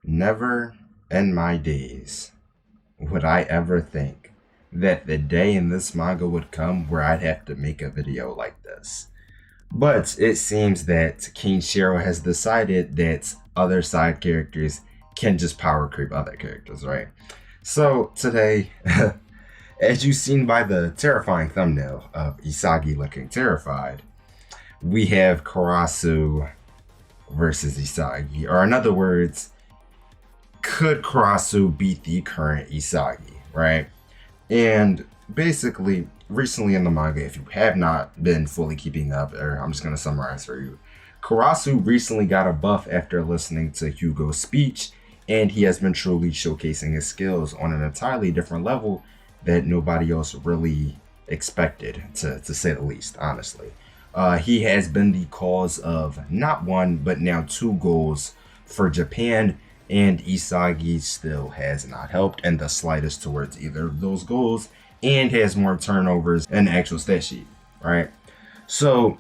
Never in my days would I ever think that the day in this manga would come where I'd have to make a video like this. But it seems that King Shiro has decided that other side characters can just power creep other characters, right? So today, as you've seen by the terrifying thumbnail of Isagi looking terrified, we have Karasu versus Isagi. Or in other words, could Karasu beat the current Isagi, right? And basically, recently in the manga, if you have not been fully keeping up, or I'm just going to summarize for you, Karasu recently got a buff after listening to Hugo's speech, and he has been truly showcasing his skills on an entirely different level that nobody else really expected, to say the least, honestly. He has been the cause of not one, but now two goals for Japan, and Isagi still has not helped in the slightest towards either of those goals, and has more turnovers in the actual stat sheet, right? So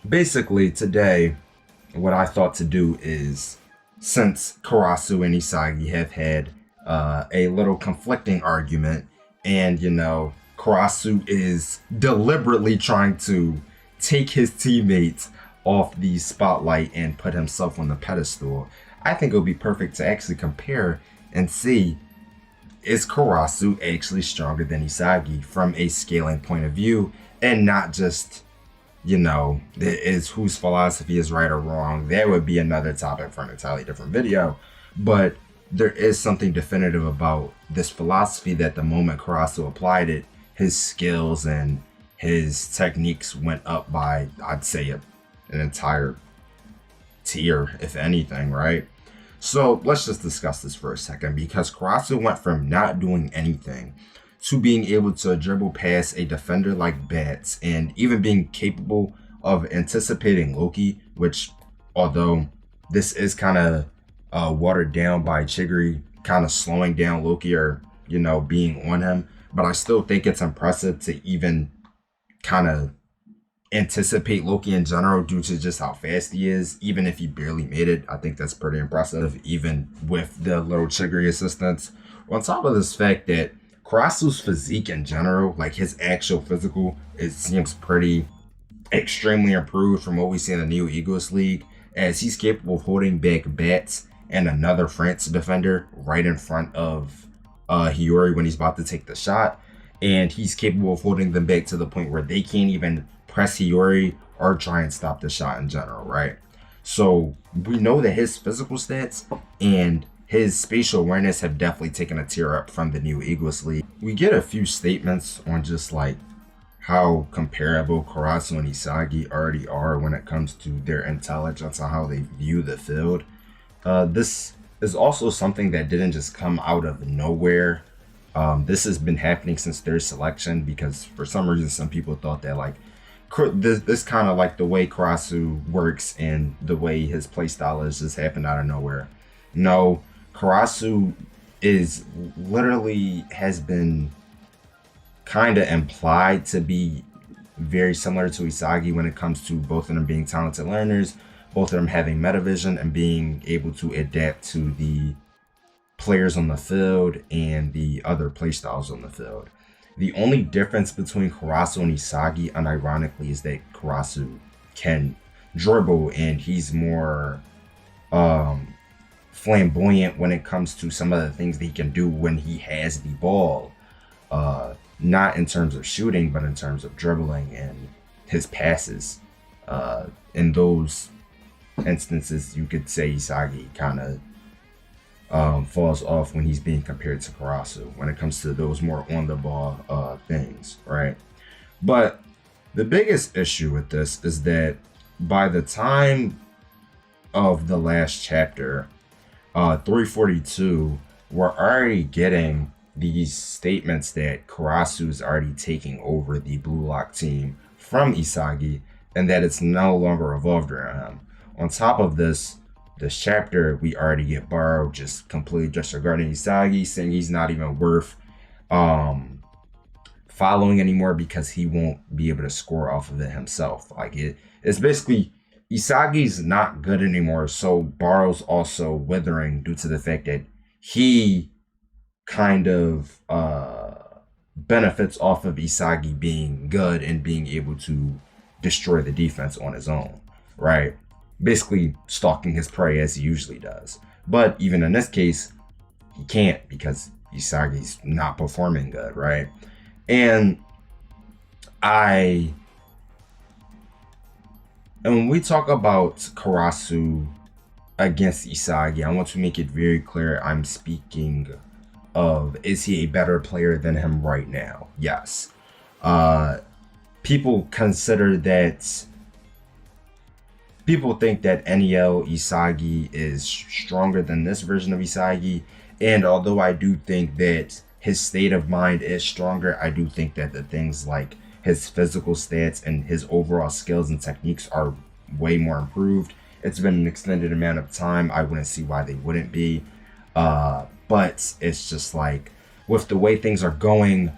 basically today, what I thought to do is, since Karasu and Isagi have had a little conflicting argument, and Karasu is deliberately trying to take his teammates off the spotlight and put himself on the pedestal, I think it would be perfect to actually compare and see, is Karasu actually stronger than Isagi from a scaling point of view, and not just, is whose philosophy is right or wrong. That would be another topic for an entirely different video. But there is something definitive about this philosophy that the moment Karasu applied it, his skills and his techniques went up by, I'd say, an entire tier, if anything, right? So let's just discuss this for a second, because Karasu went from not doing anything to being able to dribble past a defender like Bats, and even being capable of anticipating Loki, which, although this is kind of watered down by Chigiri kind of slowing down Loki, or being on him, but I still think it's impressive to even kind of anticipate Loki in general due to just how fast he is. Even if he barely made it, I think that's pretty impressive, even with the little Chigiri assistance. On top of this fact that Karasu's physique in general, like his actual physical, it seems pretty extremely improved from what we see in the Neo Egoist League, as he's capable of holding back Bats and another France defender right in front of Hiyori when he's about to take the shot. And he's capable of holding them back to the point where they can't even press Hiyori or try and stop the shot in general, right? So we know that his physical stats and his spatial awareness have definitely taken a tier up from the New Egoist League. We get a few statements on just like how comparable Karasu and Isagi already are when it comes to their intelligence and how they view the field. This is also something that didn't just come out of nowhere. This has been happening since their selection, because for some reason some people thought that like this kind of like the way Karasu works and the way his playstyle is just happened out of nowhere. No, Karasu is literally has been kind of implied to be very similar to Isagi when it comes to both of them being talented learners, both of them having metavision and being able to adapt to the players on the field and the other playstyles on the field. The only difference between Karasu and Isagi, unironically, is that Karasu can dribble and he's more flamboyant when it comes to some of the things that he can do when he has the ball. Not in terms of shooting, but in terms of dribbling and his passes. In those instances, you could say Isagi kind of falls off when he's being compared to Karasu when it comes to those more on the ball things, right? But the biggest issue with this is that by the time of the last chapter, 342, we're already getting these statements that Karasu is already taking over the Blue Lock team from Isagi, and that it's no longer evolved around him. On top of this chapter, we already get Baro just completely disregarding Isagi, saying he's not even worth following anymore because he won't be able to score off of it himself. Like it's basically Isagi's not good anymore, so Baro's also withering due to the fact that he kind of benefits off of Isagi being good and being able to destroy the defense on his own, right? Basically stalking his prey as he usually does. But even in this case, he can't because Isagi's not performing good, right? And I and when we talk about Karasu against Isagi, I want to make it very clear I'm speaking of, is he a better player than him right now? Yes. People consider that, people think that NEL Isagi is stronger than this version of Isagi. And although I do think that his state of mind is stronger, I do think that the things like his physical stats and his overall skills and techniques are way more improved. It's been an extended amount of time. I wouldn't see why they wouldn't be. But it's just like, with the way things are going,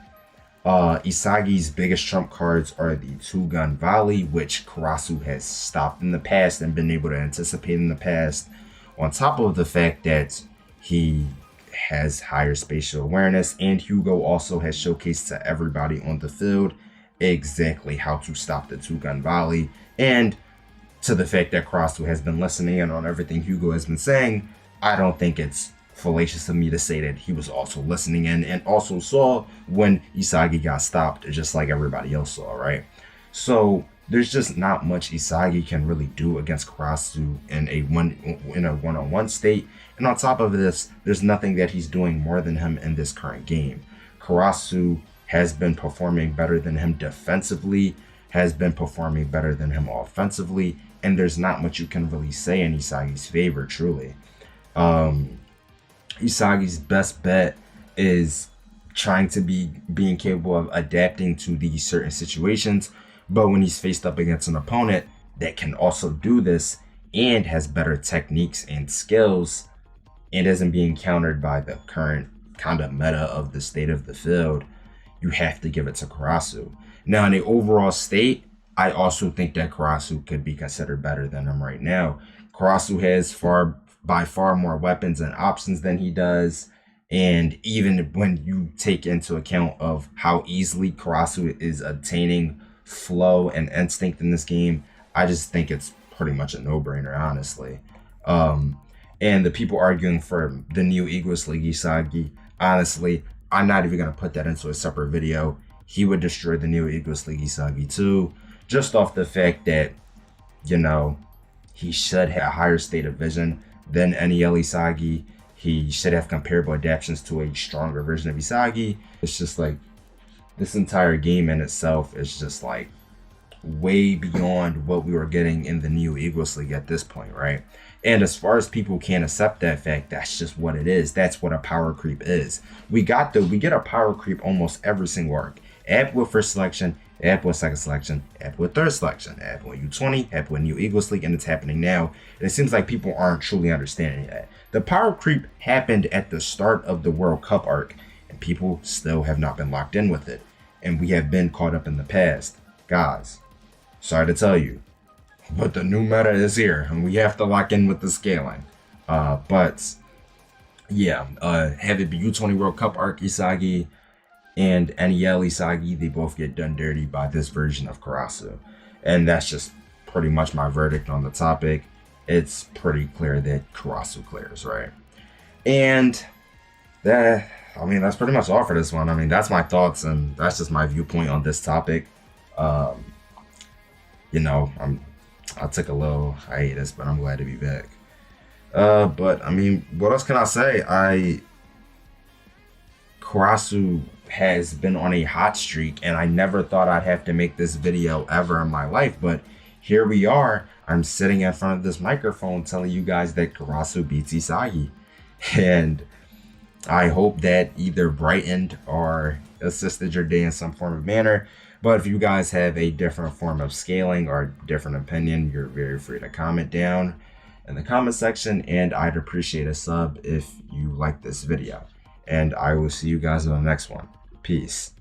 Isagi's biggest trump cards are the two-gun volley, which Karasu has stopped in the past and been able to anticipate in the past, on top of the fact that he has higher spatial awareness, and Hugo also has showcased to everybody on the field exactly how to stop the two-gun volley, and to the fact that Karasu has been listening in on everything Hugo has been saying. I don't think it's fallacious of me to say that he was also listening in and also saw when Isagi got stopped, just like everybody else saw, right? So there's just not much Isagi can really do against Karasu in a one-on-one state. And on top of this, there's nothing that he's doing more than him in this current game. Karasu has been performing better than him defensively, has been performing better than him offensively, and there's not much you can really say in Isagi's favor, truly. Isagi's best bet is trying to being capable of adapting to these certain situations, but when he's faced up against an opponent that can also do this and has better techniques and skills and isn't being countered by the current kind of meta of the state of the field, you have to give it to Karasu. Now, in the overall state, I also think that Karasu could be considered better than him right now. Karasu has by far more weapons and options than he does, and even when you take into account of how easily Karasu is obtaining flow and instinct in this game, I just think it's pretty much a no-brainer, honestly. And the people arguing for the new Eagles League Isagi, honestly, I'm not even going to put that into a separate video. He would destroy the new Eagles League Isagi too, just off the fact that, you know, he should have a higher state of vision than NEL Isagi. He should have comparable adaptations to a stronger version of Isagi. It's just like, this entire game in itself is just like way beyond what we were getting in the new Eagles League at this point, right? And as far as people can't accept that fact, that's just what it is. That's what a power creep is. We get a power creep almost every single arc. Add with first selection, add with second selection, add with third selection, add with U20, add with new Eagles League, and it's happening now. And it seems like people aren't truly understanding that. The power creep happened at the start of the World Cup arc, and people still have not been locked in with it. And we have been caught up in the past. Guys, sorry to tell you, but the new meta is here, and we have to lock in with the scaling. But yeah, have it be U20 World Cup arc Isagi and NEL Isagi, they both get done dirty by this version of Karasu. And that's just pretty much my verdict on the topic. It's pretty clear that Karasu clears, right? And that, I mean, that's pretty much all for this one. I mean, that's my thoughts, and that's just my viewpoint on this topic. You know, I took a little hiatus, but I'm glad to be back. But I mean, what else can I say? Karasu has been on a hot streak, and I never thought I'd have to make this video ever in my life, but here we are. I'm sitting in front of this microphone telling you guys that Karasu beats Isagi, and I hope that either brightened or assisted your day in some form of manner. But if you guys have a different form of scaling or different opinion, you're very free to comment down in the comment section, and I'd appreciate a sub if you like this video. And I will see you guys in the next one. Peace.